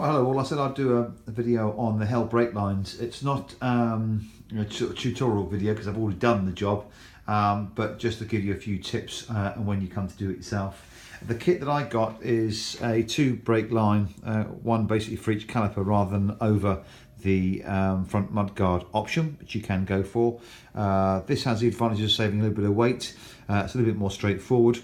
Well, hello all. I said I'd do a video on the HEL brake lines. It's not a tutorial video because I've already done the job, but just to give you a few tips and when you come to do it yourself. The kit that I got is a 2 brake line, one basically for each caliper rather than over the front mudguard option, which you can go for. This has the advantage of saving a little bit of weight. It's a little bit more straightforward.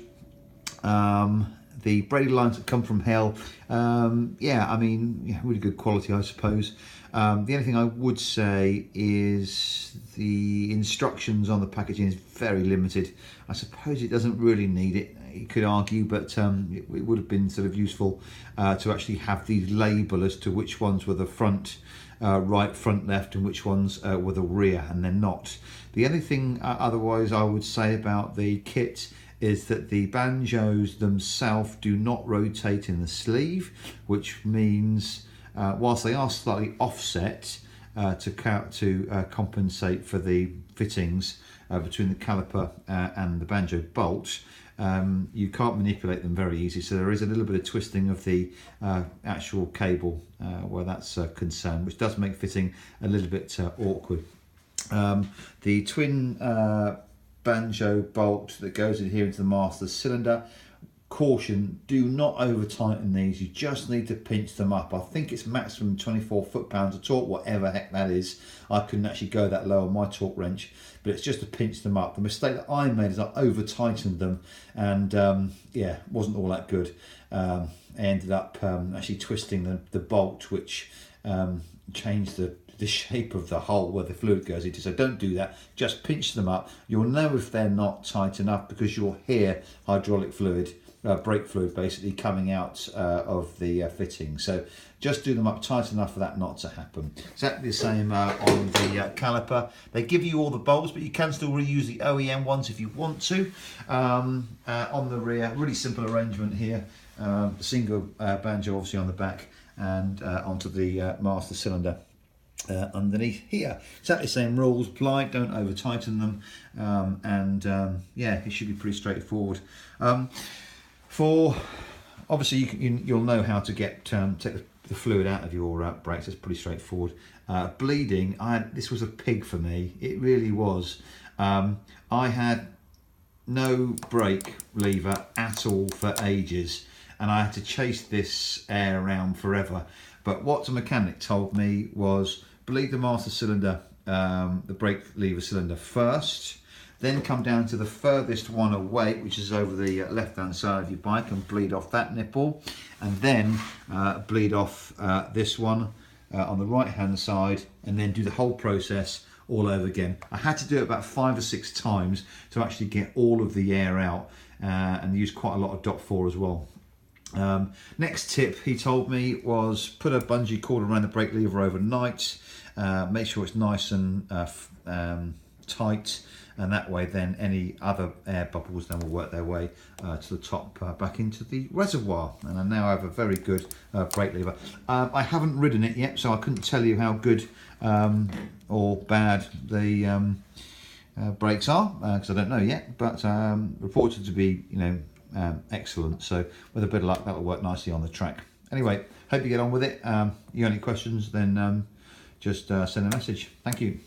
The braided lines that come from HEL, really good quality, I suppose. The only thing I would say is the instructions on the packaging is very limited. I suppose it doesn't really need it, you could argue, but it would have been sort of useful to actually have the label as to which ones were the front right, front left, and which ones were the rear, and they're not. The only thing otherwise I would say about the kit is that the banjos themselves do not rotate in the sleeve, which means whilst they are slightly offset to compensate for the fittings between the caliper and the banjo bolt, you can't manipulate them very easy, so there is a little bit of twisting of the actual cable where that's concerned, which does make fitting a little bit awkward. The twin banjo bolt that goes in here into the master cylinder, caution, do not over tighten these, you just need to pinch them up. I think it's maximum 24 foot-pounds of torque, whatever heck that is. I couldn't actually go that low on my torque wrench, but it's just to pinch them up. The mistake that I made is I over tightened them, and wasn't all that good. I ended up actually twisting the bolt, which changed the shape of the hole where the fluid goes into. So don't do that, just pinch them up. You'll know if they're not tight enough because you'll hear hydraulic fluid, brake fluid basically coming out of the fitting. So just do them up tight enough for that not to happen. Exactly the same on the caliper. They give you all the bolts, but you can still reuse the OEM ones if you want to. On the rear, really simple arrangement here. Single banjo obviously on the back, and onto the master cylinder underneath here. Exactly the same rules apply, don't over tighten them, it should be pretty straightforward. Obviously you'll know how to take the fluid out of your brakes. It's pretty straightforward. Bleeding, this was a pig for me, it really was. I had no brake lever at all for ages, and I had to chase this air around forever. But what the mechanic told me was bleed the master cylinder, the brake lever cylinder first, then come down to the furthest one away, which is over the left-hand side of your bike, and bleed off that nipple, and then bleed off this one on the right-hand side, and then do the whole process all over again. I had to do it about 5 or 6 times to actually get all of the air out, and use quite a lot of .4 as well. Next tip he told me was put a bungee cord around the brake lever overnight, make sure it's nice and tight, and that way then any other air bubbles then will work their way to the top, back into the reservoir. And I now have a very good brake lever. I haven't ridden it yet, so I couldn't tell you how good or bad the brakes are, because I don't know yet, but reported to be excellent, so with a bit of luck that'll work nicely on the track. Anyway, hope you get on with it. You got any questions, then just send a message. Thank you.